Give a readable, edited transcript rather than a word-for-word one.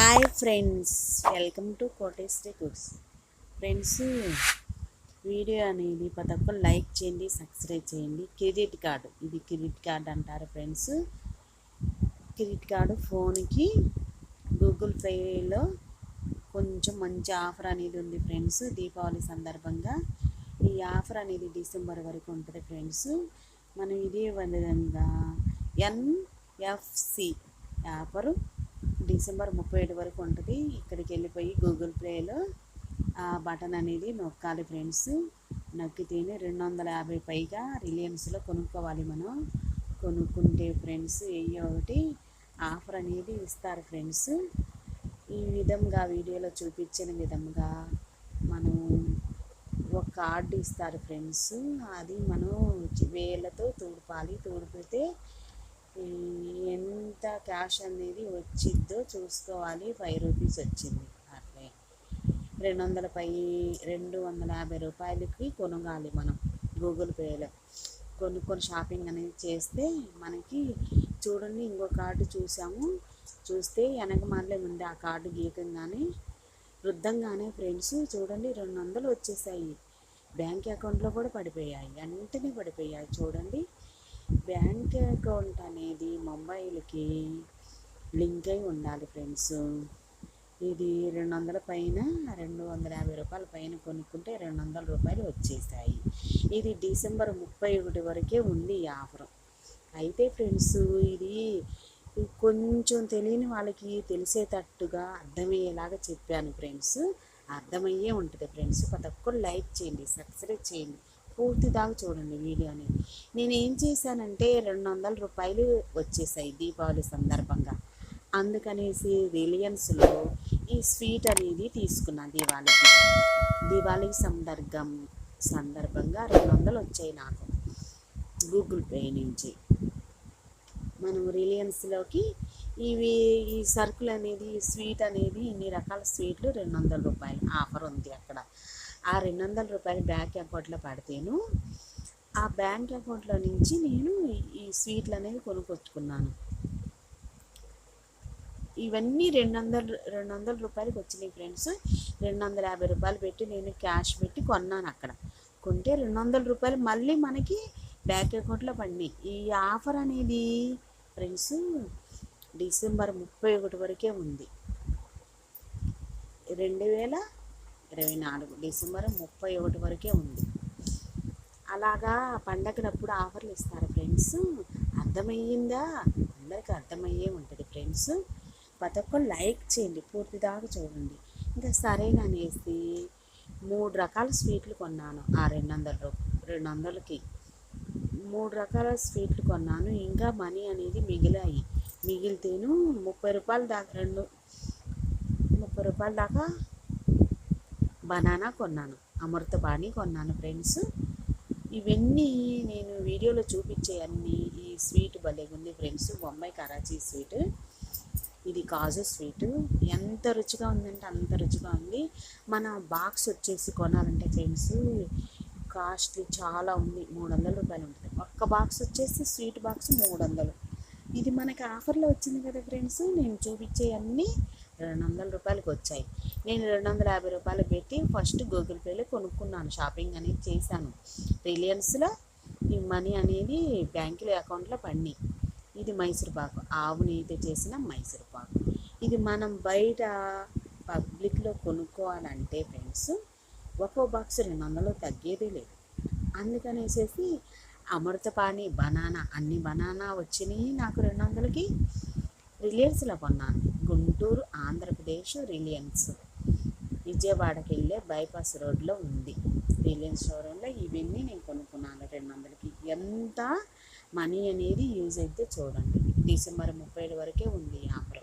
Hi friends, welcome to Koteswari cooks. Friends, video అనేది ప్రతి ఒక్కరు లైక్ చేయండి, సబ్స్క్రైబ్ చేయండి. క్రెడిట్ కార్డు, ఇది క్రెడిట్ కార్డు అంటారు ఫ్రెండ్స్. క్రెడిట్ కార్డు ఫోన్కి గూగుల్ పేలో కొంచెం మంచి ఆఫర్ అనేది ఉంది ఫ్రెండ్స్. దీపావళి సందర్భంగా ఈ ఆఫర్ అనేది డిసెంబర్ వరకు ఉంటుంది ఫ్రెండ్స్. మనం ఇదే విధంగా NFC ఆఫరు డిసెంబర్ 31 వరకు ఉంటుంది. ఇక్కడికి వెళ్ళిపోయి గూగుల్ ప్లేలో ఆ బటన్ అనేది నొక్కాలి ఫ్రెండ్స్. నొక్కితేనే 250 పైగా రిలయన్స్లో కొనుక్కోవాలి. మనం కొనుక్కుంటే ఫ్రెండ్స్ ఒకటి ఆఫర్ అనేది ఇస్తారు ఫ్రెండ్స్. ఈ విధంగా వీడియోలో చూపించిన విధంగా మనం ఒక కార్డు ఇస్తారు ఫ్రెండ్స్. అది మనం వేళ్ళతో తుడిపితే ఎంత క్యాష్ అనేది వచ్చిద్దో చూసుకోవాలి. 5 రూపీస్ వచ్చింది. అట్లే 250 రూపాయలకి కొనగాలి మనం గూగుల్ పేలో కొన్ని షాపింగ్ అనేది చేస్తే మనకి చూడండి. ఇంకో కార్డు చూస్తే వెనక మాటలే ఉంది. ఆ కార్డు గీకంగానే వృద్ధంగానే ఫ్రెండ్స్ చూడండి 200 వచ్చేసాయి. బ్యాంక్ అకౌంట్లో కూడా పడిపోయాయి, వెంటనే పడిపోయాయి. చూడండి, బ్యాంక్ అకౌంట్ అనేది మొబైల్కి లింక్ అయి ఉండాలి ఫ్రెండ్స్. ఇది 200 పైన 250 రూపాయల పైన కొనుక్కుంటే 200 రూపాయలు వచ్చేసాయి. ఇది డిసెంబర్ 31 వరకే ఉంది ఈ ఆఫర్. అయితే ఫ్రెండ్స్, ఇది కొంచెం తెలియని వాళ్ళకి తెలిసేటట్టుగా అర్థమయ్యేలాగా చెప్పాను ఫ్రెండ్స్. అర్థమయ్యే ఉంటుంది ఫ్రెండ్స్. ప్రతి ఒక్కరు లైక్ చేయండి, సబ్స్క్రైబ్ చేయండి, పూర్తి దాకా చూడండి వీడియోని. నేను ఏం చేశానంటే 200 రూపాయలు వచ్చేసాయి దీపావళి సందర్భంగా. అందుకనేసి రిలయన్స్లో ఈ స్వీట్ అనేది తీసుకున్నాను. దీపావళి సందర్భంగా 200 వచ్చాయి నాకు గూగుల్ పే నుంచి. మనం రిలయన్స్లోకి ఈ సరుకులు అనేది స్వీట్ అనేది ఇన్ని రకాల స్వీట్లు 200 రూపాయలు ఆఫర్ ఉంది అక్కడ. ఆ 200 రూపాయలు బ్యాంక్ అకౌంట్లో పడితేను ఆ బ్యాంక్ అకౌంట్లో నుంచి నేను ఈ స్వీట్లు అనేవి కొనుక్కొచ్చుకున్నాను. ఇవన్నీ 200 రూపాయలకి వచ్చినాయి ఫ్రెండ్స్. 250 రూపాయలు పెట్టి నేను క్యాష్ పెట్టి కొన్నాను. అక్కడ కొంటే 200 రూపాయలు మళ్ళీ మనకి బ్యాంక్ అకౌంట్లో పడినాయి. ఈ ఆఫర్ అనేది ఫ్రెండ్స్ డిసెంబర్ 31 వరకే ఉంది. 2024 డిసెంబర్ 31 వరకే ఉంది. అలాగా పండగలప్పుడు ఆఫర్లు ఇస్తారు ఫ్రెండ్స్. అర్థమయ్యిందా? అందరికీ అర్థమయ్యే ఉంటుంది ఫ్రెండ్స్. ప్రతి ఒక్కరు లైక్ చేయండి, పూర్తి దాకా చూడండి. ఇంకా సరేననేసి 3 రకాల స్వీట్లు కొన్నాను. ఆ 200కి 3 రకాల స్వీట్లు కొన్నాను. ఇంకా మనీ అనేది మిగిలితేను 30 రూపాయల దాకా 30 రూపాయల దాకా బనానా కొన్నాను, అమృతపాణి కొన్నాను ఫ్రెండ్స్. ఇవన్నీ నేను వీడియోలో చూపించే అన్నీ. ఈ స్వీట్ భలేగా ఉంది ఫ్రెండ్స్. బొంబాయి కరాచీ స్వీట్, ఇది కాజు స్వీట్. ఎంత రుచిగా ఉందంటే అంత రుచిగా ఉంది. మన బాక్స్ వచ్చేసి కొనాలంటే ఫ్రెండ్స్ కాస్ట్లీ చాలా ఉంది. 300 రూపాయలు ఉంటుంది ఒక్క బాక్స్ వచ్చేసి. Sweet box 300. ఇది మనకి ఆఫర్లో వచ్చింది కదా ఫ్రెండ్స్. నేను చూపించే అన్నీ 200 రూపాయలకి వచ్చాయి. నేను 250 రూపాయలు పెట్టి ఫస్ట్ గూగుల్ పేలో కొనుక్కున్నాను. షాపింగ్ అనేది చేశాను. రిలయన్స్లో ఈ మనీ అనేది బ్యాంకులో అకౌంట్లో పడినాయి. ఇది మైసూర్పాకు, ఆవు నెయ్యితో చేసిన మైసూర్పాకు. ఇది మనం బయట పబ్లిక్లో కొనుక్కోవాలంటే ఫ్రెండ్స్ ఒక్కో బాక్స్ 200 తగ్గేదే లేదు. అందుకనేసేసి అమృతపాణి బనానా, అన్ని బనానా వచ్చినాయి నాకు 200కి. రిలయన్స్లో కొన్నాను. గుంటూరు ఆంధ్రప్రదేశ్ రిలయన్స్, విజయవాడకి వెళ్ళే బైపాస్ రోడ్లో ఉంది రిలయన్స్ షోరూంలో. ఇవన్నీ నేను కొనుక్కున్నాను 200కి. ఎంత మనీ అనేది యూజ్ అయితే చూడండి. డిసెంబర్ 31 వరకే ఉంది ఆఫర్.